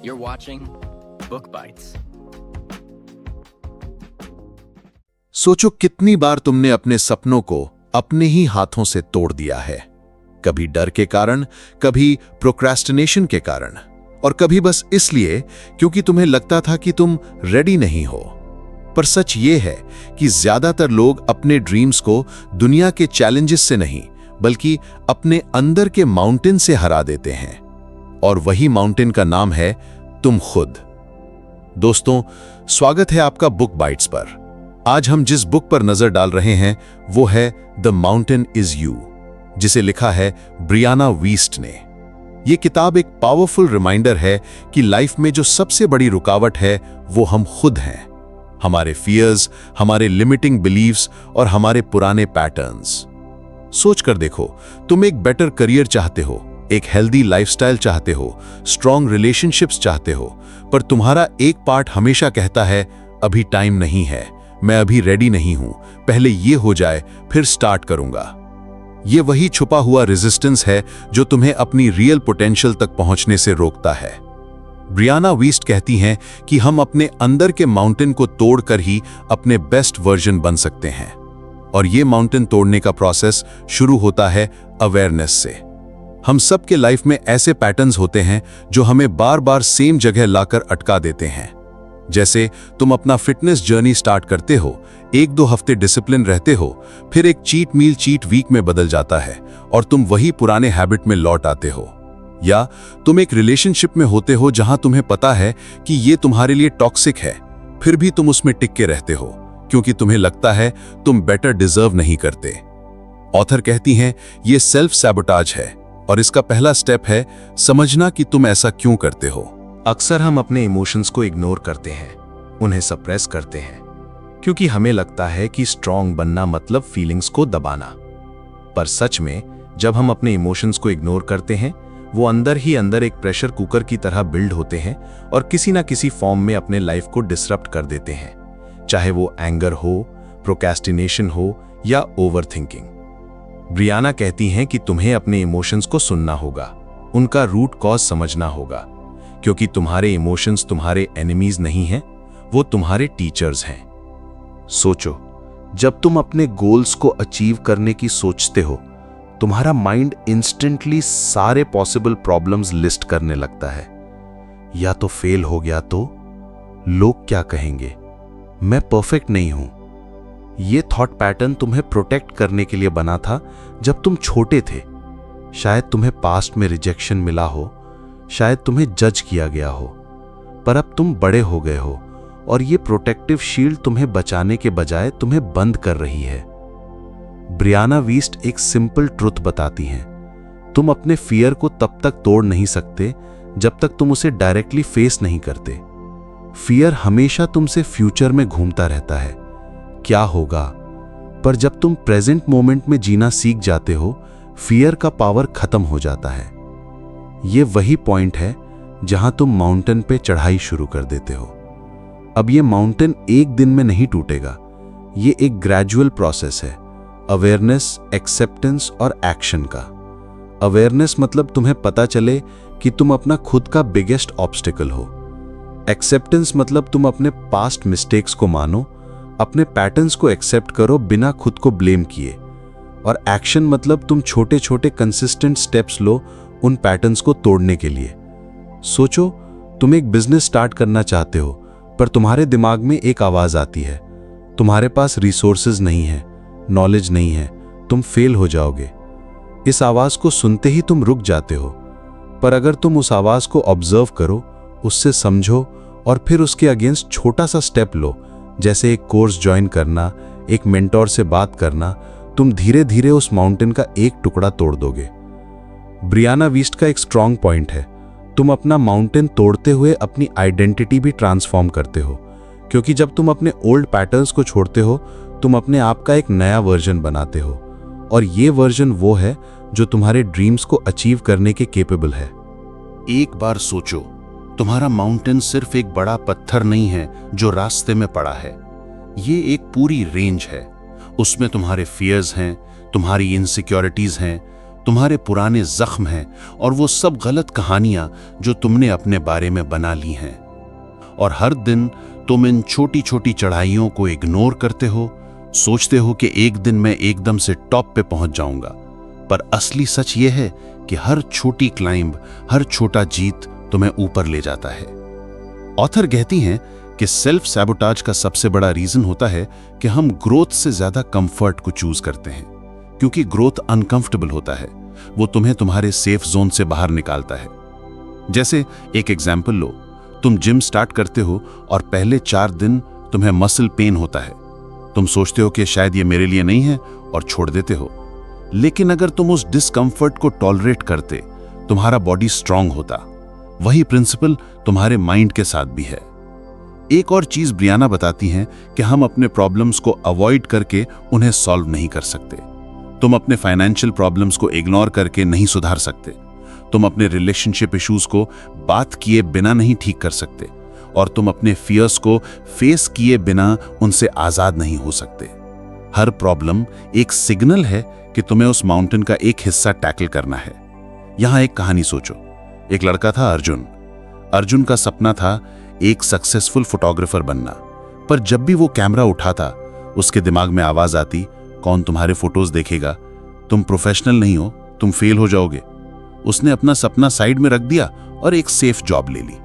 You're watching Book Bites. सोचो कितनी बार तुमने अपने सपनों को अपने ही हाथों से तोड़ दिया है। कभी डर के कारण, कभी प्रोक्रेस्टिनेशन के कारण, और कभी बस इसलिए क्योंकि तुम्हें लगता था कि तुम रेडी नहीं हो। पर सच ये है कि ज्यादातर लोग अपने ड्रीम्स को दुनिया के चैलेंजेस से नहीं, बल्कि अपने अंदर के माउंटेन से हरा देते हैं। और वही माउंटेन का नाम है तुम खुद। दोस्तों, स्वागत है आपका बुक बाइट्स पर। आज हम जिस बुक पर नजर डाल रहे हैं वो है द माउंटेन इज यू, जिसे लिखा है ब्रियाना वीस्ट ने। यह किताब एक पावरफुल रिमाइंडर है कि लाइफ में जो सबसे बड़ी रुकावट है वो हम खुद हैं। हमारे फियर्स, हमारे लिमिटिंग बिलीव्स और हमारे पुराने पैटर्न्स। सोच कर देखो, तुम एक बेटर करियर चाहते हो, एक हेल्दी लाइफस्टाइल चाहते हो, स्ट्रॉन्ग रिलेशनशिप्स चाहते हो, पर तुम्हारा एक पार्ट हमेशा कहता है अभी टाइम नहीं है, मैं अभी रेडी नहीं हूं, पहले ये हो जाए फिर स्टार्ट करूंगा। ये वही छुपा हुआ रेजिस्टेंस है जो तुम्हें अपनी रियल पोटेंशियल तक पहुंचने से रोकता है। ब्रियाना वीस्ट कहती हैं कि हम अपने अंदर के माउंटेन को तोड़कर ही अपने बेस्ट वर्जन बन सकते हैं। और ये माउंटेन तोड़ने का प्रोसेस शुरू होता है अवेयरनेस से। हम सबके लाइफ में ऐसे पैटर्न्स होते हैं जो हमें बार बार सेम जगह लाकर अटका देते हैं। जैसे तुम अपना फिटनेस जर्नी स्टार्ट करते हो, 1-2 हफ्ते डिसिप्लिन रहते हो, फिर एक चीट मील चीट वीक में बदल जाता है और तुम वही पुराने हैबिट में लौट आते हो। या तुम एक रिलेशनशिप में होते हो जहां तुम्हें पता है कि ये तुम्हारे लिए टॉक्सिक है, फिर भी तुम उसमें टिक के रहते हो क्योंकि तुम्हें लगता है तुम बेटर डिजर्व नहीं करते। ऑथर कहती हैं ये सेल्फ सैबोटाज है और इसका पहला स्टेप है समझना कि तुम ऐसा क्यों करते हो। अक्सर हम अपने इमोशंस को इग्नोर करते हैं, उन्हें सप्रेस करते हैं, क्योंकि हमें लगता है कि स्ट्रांग बनना मतलब फीलिंग्स को दबाना। पर सच में जब हम अपने इमोशंस को इग्नोर करते हैं, वो अंदर ही अंदर एक प्रेशर कुकर की तरह बिल्ड होते हैं और किसी ना किसी फॉर्म में अपने लाइफ को डिसरप्ट कर देते हैं, चाहे वो एंगर हो, प्रोक्रेस्टिनेशन हो या ओवरथिंकिंग। ब्रियाना कहती हैं कि तुम्हें अपने इमोशंस को सुनना होगा, उनका रूट कॉज समझना होगा, क्योंकि तुम्हारे इमोशंस तुम्हारे एनिमीज नहीं हैं, वो तुम्हारे टीचर्स हैं। सोचो, जब तुम अपने गोल्स को अचीव करने की सोचते हो, तुम्हारा माइंड इंस्टेंटली सारे पॉसिबल प्रॉब्लम्स लिस्ट करने लगता है। या तो फेल हो गया तो, लोग क्या कहेंगे, मैं परफेक्ट नहीं हूं। ये थॉट पैटर्न तुम्हें प्रोटेक्ट करने के लिए बना था जब तुम छोटे थे। शायद तुम्हें पास्ट में रिजेक्शन मिला हो, शायद तुम्हें जज किया गया हो, पर अब तुम बड़े हो गए हो और ये प्रोटेक्टिव शील्ड तुम्हें बचाने के बजाय तुम्हें बंद कर रही है। ब्रियाना वीस्ट एक सिंपल ट्रुथ बताती हैं, तुम अपने फियर को तब तक तोड़ नहीं सकते जब तक तुम उसे डायरेक्टली फेस नहीं करते। फियर हमेशा तुमसे फ्यूचर में घूमता रहता है, क्या होगा, पर जब तुम प्रेजेंट मोमेंट में जीना सीख जाते हो, फियर का पावर खत्म हो जाता है। ये वही पॉइंट है जहां तुम माउंटेन पे चढ़ाई शुरू कर देते हो। अब ये माउंटेन एक दिन में नहीं टूटेगा, ये एक ग्रेजुअल प्रोसेस है, अवेयरनेस, एक्सेप्टेंस और एक्शन का। अवेयरनेस मतलब तुम्हें पता चले कि तुम अपना खुद का बिगेस्ट ऑब्स्टिकल हो। एक्सेप्टेंस मतलब तुम अपने पास्ट मिस्टेक्स को मानो, अपने पैटर्न्स को एक्सेप्ट करो बिना खुद को ब्लेम किए। और एक्शन मतलब तुम छोटे छोटे कंसिस्टेंट स्टेप्स लो उन पैटर्न्स को तोड़ने के लिए। सोचो, तुम एक बिजनेस स्टार्ट करना चाहते हो, पर तुम्हारे दिमाग में एक आवाज आती है, तुम्हारे पास रिसोर्सेज नहीं है, नॉलेज नहीं है, तुम फेल हो जाओगे। इस आवाज को सुनते ही तुम रुक जाते हो। पर अगर तुम उस आवाज को ऑब्जर्व करो, उससे समझो और फिर उसके अगेंस्ट छोटा सा स्टेप लो, जैसे एक कोर्स ज्वाइन करना, एक मेंटोर से बात करना, तुम धीरे धीरे उस माउंटेन का एक टुकड़ा तोड़ दोगे। ब्रियाना वीस्ट का एक स्ट्रॉन्ग पॉइंट है, तुम अपना माउंटेन तोड़ते हुए अपनी आइडेंटिटी भी ट्रांसफॉर्म करते हो, क्योंकि जब तुम अपने ओल्ड पैटर्न्स को छोड़ते हो, तुम अपने आप का एक नया वर्जन बनाते हो। और ये वर्जन वो है जो तुम्हारे ड्रीम्स को अचीव करने के केपेबल है। एक बार सोचो, तुम्हारा माउंटेन सिर्फ एक बड़ा पत्थर नहीं है जो रास्ते में पड़ा है, ये एक पूरी रेंज है। उसमें तुम्हारे फियर्स हैं, तुम्हारी इनसिक्योरिटीज हैं, तुम्हारे पुराने जख्म हैं और वो सब गलत कहानियां जो तुमने अपने बारे में बना ली हैं। और हर दिन तुम इन छोटी छोटी चढ़ाइयों को इग्नोर करते हो, सोचते हो कि एक दिन मैं एकदम से टॉप पे पहुंच जाऊंगा। पर असली सच ये है कि हर छोटी क्लाइंब, हर छोटा जीत तुम्हें ऊपर ले जाता है। ऑथर कहती हैं कि सेल्फ सैबोटाज का सबसे बड़ा रीजन होता है कि हम ग्रोथ से ज्यादा कंफर्ट को चूज करते हैं, क्योंकि ग्रोथ अनकंफर्टेबल होता है। वो तुम्हें तुम्हारे सेफ जोन से बाहर निकालता है। जैसे एक एग्जाम्पल लो, तुम जिम स्टार्ट करते हो और पहले 4 दिन तुम्हें मसल पेन होता है। तुम सोचते हो कि शायद ये मेरे लिए नहीं है और छोड़ देते हो। लेकिन अगर तुम उस डिस्कंफर्ट को टॉलरेट करते, तुम्हारा बॉडी स्ट्रांग होता। वही प्रिंसिपल तुम्हारे माइंड के साथ भी है। एक और चीज ब्रियाना बताती हैं कि हम अपने प्रॉब्लम्स को अवॉइड करके उन्हें सॉल्व नहीं कर सकते। तुम अपने फाइनेंशियल प्रॉब्लम्स को इग्नोर करके नहीं सुधार सकते। तुम अपने रिलेशनशिप इश्यूज को बात किए बिना नहीं ठीक कर सकते। और तुम अपने फियर्स को फेस किए बिना उनसे आजाद नहीं हो सकते। हर प्रॉब्लम एक सिग्नल है कि तुम्हें उस माउंटेन का एक हिस्सा टैकल करना है। यहां एक कहानी सोचो। एक लड़का था अर्जुन। अर्जुन का सपना था एक सक्सेसफुल फोटोग्राफर बनना। पर जब भी वो कैमरा उठाता, उसके दिमाग में आवाज आती, कौन तुम्हारे फोटोज देखेगा, तुम प्रोफेशनल नहीं हो, तुम फेल हो जाओगे। उसने अपना सपना साइड में रख दिया और एक सेफ जॉब ले ली।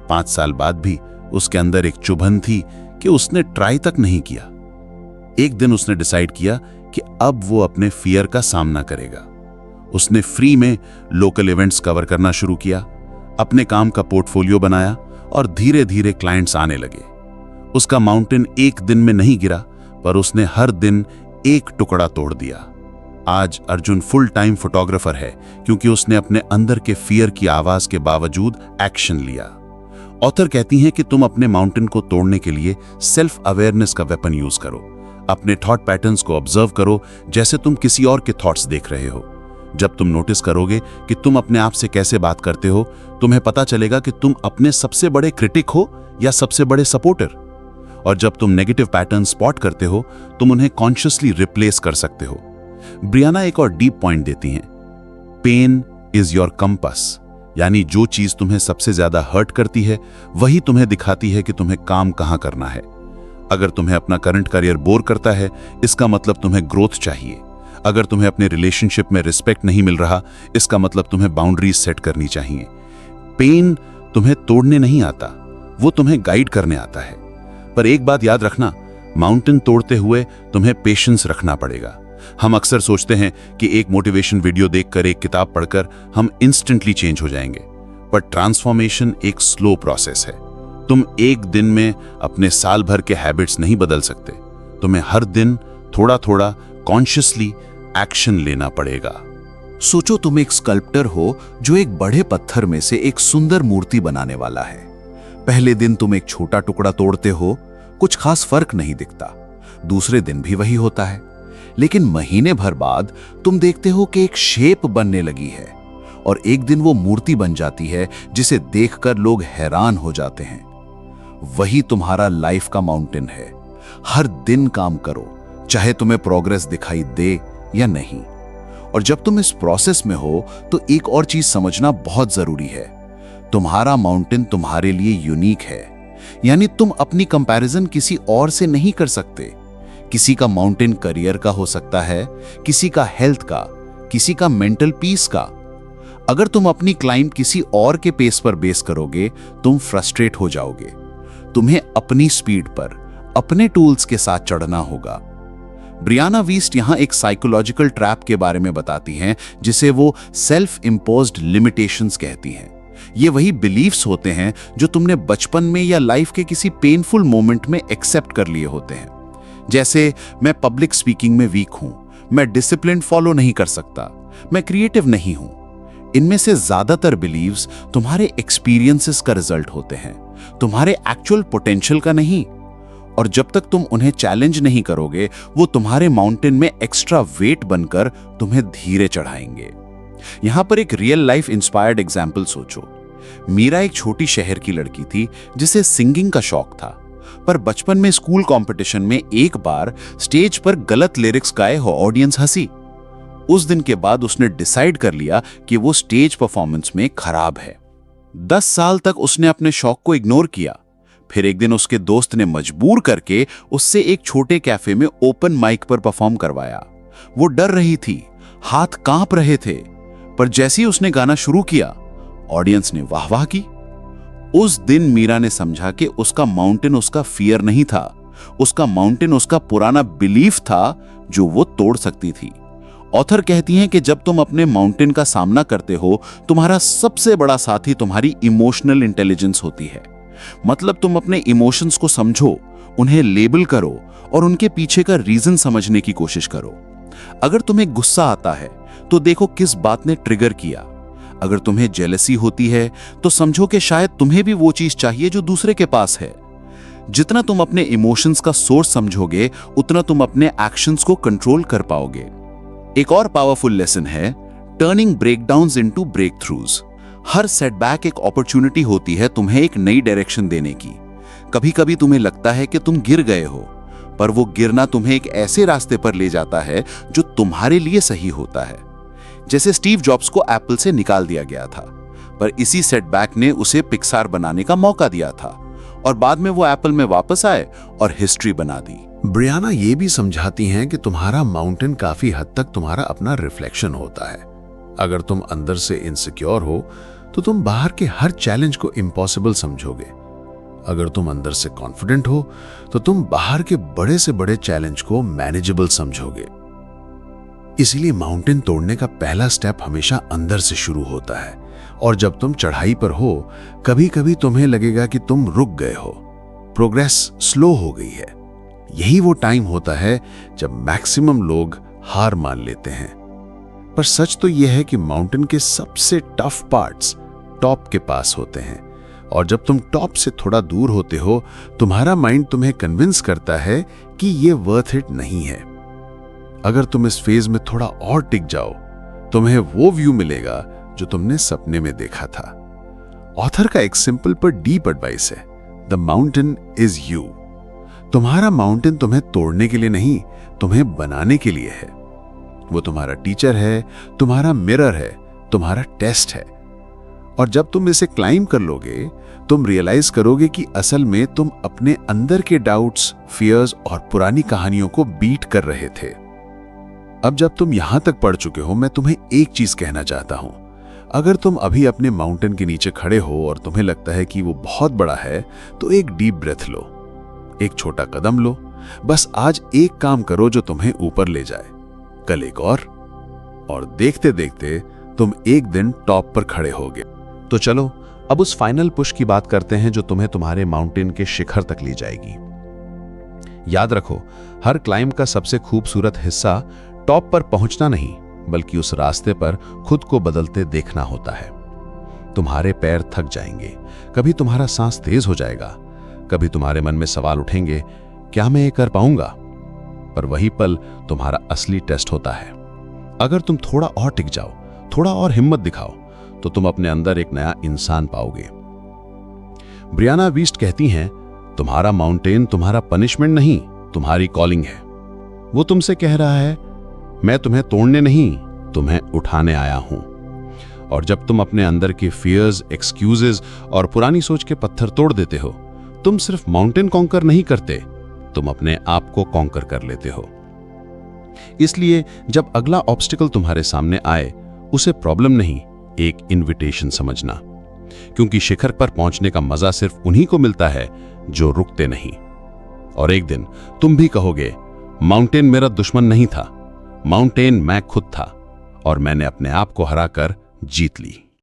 5 साल बाद भी उसके अंदर एक चुभन थी कि उसने ट्राई तक नहीं किया। एक दिन उसने डिसाइड किया कि अब वो अपने फियर का सामना करेगा। उसने फ्री में लोकल इवेंट्स कवर करना शुरू किया, अपने काम का पोर्टफोलियो बनाया और धीरे धीरे क्लाइंट्स आने लगे। उसका माउंटेन एक दिन में नहीं गिरा, पर उसने हर दिन एक टुकड़ा तोड़ दिया। आज अर्जुन फुल टाइम फोटोग्राफर है, क्योंकि उसने अपने अंदर के फियर की आवाज के बावजूद एक्शन लिया। ऑथर कहती हैं कि तुम अपने माउंटेन को तोड़ने के लिए सेल्फ अवेयरनेस का वेपन यूज करो। अपने थॉट पैटर्न्स को ऑब्जर्व करो, जैसे तुम किसी और के थॉट्स देख रहे हो। जब तुम नोटिस करोगे कि तुम अपने आप से कैसे बात करते हो, तुम्हें पता चलेगा कि तुम अपने सबसे बड़े क्रिटिक हो या सबसे बड़े सपोर्टर। और जब तुम नेगेटिव पैटर्न स्पॉट करते हो, तुम उन्हें कॉन्शियसली रिप्लेस कर सकते हो। ब्रियाना एक और डीप पॉइंट देती हैं, पेन इज योर कंपास, यानी जो चीज तुम्हें सबसे ज्यादा हर्ट करती है, वही तुम्हें दिखाती है कि तुम्हें काम कहां करना है। अगर तुम्हें अपना करंट करियर बोर करता है, इसका मतलब तुम्हें ग्रोथ चाहिए। अगर तुम्हें अपने रिलेशनशिप में रिस्पेक्ट नहीं मिल रहा, इसका मतलब तुम्हें बाउंड्रीज सेट करनी चाहिए। पेन तुम्हें तोड़ने नहीं आता, वो तुम्हें गाइड करने आता है। पर एक बात याद रखना, माउंटेन तोड़ते हुए तुम्हें पेशेंस रखना पड़ेगा। हम अक्सर सोचते हैं कि एक मोटिवेशन वीडियो देखकर, एक किताब पढ़कर हम इंस्टेंटली चेंज हो जाएंगे, पर ट्रांसफॉर्मेशन एक स्लो प्रोसेस है। तुम एक दिन में अपने साल भर के हैबिट्स नहीं बदल सकते। तुम्हें हर दिन थोड़ा थोड़ा कॉन्शियसली एक्शन लेना पड़ेगा। सोचो तुम एक स्कल्प्टर हो जो एक बड़े पत्थर में से एक सुंदर मूर्ति बनाने वाला है। पहले दिन तुम एक छोटा टुकड़ा तोड़ते हो, कुछ खास फर्क नहीं दिखता। दूसरे दिन भी वही होता है, लेकिन महीने भर बाद तुम देखते हो कि एक शेप बनने लगी है और एक दिन वो मूर्ति बन जाती है जिसे देखकर लोग हैरान हो जाते हैं। वही तुम्हारा लाइफ का माउंटेन है। हर दिन काम करो, चाहे तुम्हें प्रोग्रेस दिखाई दे या नहीं। और जब तुम इस प्रोसेस में हो तो एक और चीज समझना बहुत जरूरी है, तुम्हारा माउंटेन तुम्हारे लिए यूनिक है। यानी तुम अपनी कंपैरिजन किसी और से नहीं कर सकते। किसी का माउंटेन करियर का हो सकता है, किसी का हेल्थ का, किसी का मेंटल पीस का। अगर तुम अपनी क्लाइंब किसी और के पेस पर बेस करोगे, तुम फ्रस्ट्रेट हो जाओगे। तुम्हें अपनी स्पीड पर, अपने टूल्स के साथ चढ़ना होगा। ब्रियाना वीस्ट यहां एक साइकोलॉजिकल ट्रैप के बारे में बताती हैं, जिसे वो सेल्फ इंपोज्ड लिमिटेशंस कहती हैं। ये वही बिलीफ्स होते हैं जो तुमने बचपन में या लाइफ के किसी पेनफुल मोमेंट में एक्सेप्ट कर लिए होते हैं। जैसे, मैं पब्लिक स्पीकिंग में वीक हूं, मैं डिसिप्लिन फॉलो नहीं कर सकता, मैं क्रिएटिव नहीं हूं। इनमें से ज्यादातर बिलीव्स तुम्हारे एक्सपीरियंसेस का रिजल्ट होते हैं, तुम्हारे एक्चुअल पोटेंशियल का नहीं। और जब तक तुम उन्हें चैलेंज नहीं करोगे, वो तुम्हारे माउंटेन में एक्स्ट्रा वेट बनकर तुम्हें धीरे चढ़ाएंगे। यहां पर एक रियल लाइफ इंस्पायर्ड एग्जाम्पल सोचो। मीरा एक छोटी शहर की लड़की थी जिसे सिंगिंग का शौक था, पर बचपन में स्कूल कंपटीशन में एक बार स्टेज पर गलत लिरिक्स गाए हो ऑडियंस हंसी। उस दिन के बाद उसने डिसाइड कर लिया कि वो स्टेज परफॉर्मेंस में खराब है। 10 साल तक उसने अपने शौक को इग्नोर किया। फिर एक दिन उसके दोस्त ने मजबूर करके उससे एक छोटे कैफे में ओपन माइक पर परफॉर्म करवाया। वो डर रही थी, हाथ कांप रहे थे, पर जैसे ही उसने गाना शुरू किया, ऑडियंस ने वाह वाह की। उस दिन मीरा ने समझा कि उसका माउंटेन उसका फियर नहीं था, उसका माउंटेन उसका पुराना बिलीफ था जो वो तोड़ सकती थी। ऑथर कहती हैं कि जब तुम अपने माउंटेन का सामना करते हो, तुम्हारा सबसे बड़ा साथी तुम्हारी इमोशनल इंटेलिजेंस होती है। मतलब तुम अपने इमोशंस को समझो, उन्हें लेबल करो और उनके पीछे का रीजन समझने की कोशिश करो। अगर तुम्हें गुस्सा आता है तो देखो किस बात ने ट्रिगर किया। अगर तुम्हें जेलसी होती है तो समझो कि शायद तुम्हें भी वो चीज चाहिए जो दूसरे के पास है। जितना तुम अपने इमोशंस का सोर्स समझोगे, उतना तुम अपने एक्शंस को कंट्रोल कर पाओगे। एक और पावरफुल लेसन है टर्निंग ब्रेकडाउन्स इनटू ब्रेकथ्रूज। हर सेटबैक एक अपॉर्चुनिटी होती है तुम्हें एक नई डायरेक्शन देने की। कभी कभी तुम्हें लगता है कि तुम गिर गए हो, पर वो गिरना तुम्हें एक ऐसे रास्ते पर ले जाता है जो तुम्हारे लिए सही होता है। जैसे स्टीव जॉब्स को एप्पल से निकाल दिया गया था, पर इसी सेटबैक ने उसे पिक्सार बनाने का मौका दिया था और बाद में वो एप्पल में वापस आए और हिस्ट्री बना दी। ब्रियाना ये भी समझाती हैं कि तुम्हारा माउंटेन काफी हद तक तुम्हारा अपना रिफ्लेक्शन होता है। अगर तुम अंदर से इनसिक्योर हो तो तुम बाहर के हर चैलेंज को इम्पॉसिबल समझोगे। अगर तुम अंदर से कॉन्फिडेंट हो तो तुम बाहर के बड़े से बड़े चैलेंज को मैनेजेबल समझोगे। इसीलिए माउंटेन तोड़ने का पहला स्टेप हमेशा अंदर से शुरू होता है। और जब तुम चढ़ाई पर हो, कभी कभी तुम्हें लगेगा कि तुम रुक गए हो, प्रोग्रेस स्लो हो गई है। यही वो टाइम होता है जब मैक्सिमम लोग हार मान लेते हैं। पर सच तो यह है कि माउंटेन के सबसे टफ पार्ट्स टॉप के पास होते हैं। और जब तुम टॉप से थोड़ा दूर होते हो, तुम्हारा माइंड तुम्हें कन्विंस करता है कि ये वर्थ इट नहीं है। अगर तुम इस फेज में थोड़ा और टिक जाओ, तुम्हें वो व्यू मिलेगा जो तुमने सपने में देखा था। ऑथर का एक सिंपल पर डीप एडवाइस है, द माउंटेन इज यू। तुम्हारा माउंटेन तुम्हें तोड़ने के लिए नहीं, तुम्हें बनाने के लिए है। वो तुम्हारा टीचर है, तुम्हारा मिरर है, तुम्हारा टेस्ट है। और जब तुम इसे क्लाइम कर लोगे, तुम रियलाइज करोगे कि असल में तुम अपने अंदर के डाउट्स, फियर्स और पुरानी कहानियों को बीट कर रहे थे। अब जब तुम यहां तक पढ़ चुके हो, मैं तुम्हें एक चीज कहना चाहता हूं। अगर तुम अभी अपने माउंटेन के नीचे खड़े हो और तुम्हें लगता है कि वो बहुत बड़ा है, तो एक डीप ब्रेथ लो, एक छोटा कदम लो। बस आज एक काम करो जो तुम्हें ऊपर ले जाए, कल एक और देखते देखते तुम एक दिन टॉप पर खड़े होगे। तो चलो अब उस फाइनल पुश की बात करते हैं जो तुम्हें तुम्हारे माउंटेन के शिखर तक ले जाएगी। याद रखो, हर क्लाइंब का सबसे खूबसूरत हिस्सा टॉप पर पहुंचना नहीं, बल्कि उस रास्ते पर खुद को बदलते देखना होता है। तुम्हारे पैर थक जाएंगे, कभी तुम्हारा सांस तेज हो जाएगा, कभी तुम्हारे मन में सवाल उठेंगे, क्या मैं ये कर पाऊंगा? पर वही पल तुम्हारा असली टेस्ट होता है। अगर तुम थोड़ा और टिक जाओ, थोड़ा और हिम्मत दिखाओ, तो तुम अपने अंदर एक नया इंसान पाओगे। ब्रियाना वीस्ट कहती हैं, तुम्हारा माउंटेन तुम्हारा पनिशमेंट नहीं, तुम्हारी कॉलिंग है। वो तुमसे कह रहा है, मैं तुम्हें तोड़ने नहीं, तुम्हें उठाने आया हूं। और जब तुम अपने अंदर के फियर्स, एक्सक्यूजेस और पुरानी सोच के पत्थर तोड़ देते हो, तुम सिर्फ माउंटेन कॉन्कर नहीं करते, तुम अपने आप को कॉन्कर कर लेते हो। इसलिए जब अगला ऑब्स्टिकल तुम्हारे सामने आए, उसे प्रॉब्लम नहीं, एक इनविटेशन समझना। क्योंकि शिखर पर पहुंचने का मजा सिर्फ उन्हीं को मिलता है जो रुकते नहीं। और एक दिन तुम भी कहोगे, माउंटेन मेरा दुश्मन नहीं था, माउंटेन मैं खुद था, और मैंने अपने आप को हराकर जीत ली।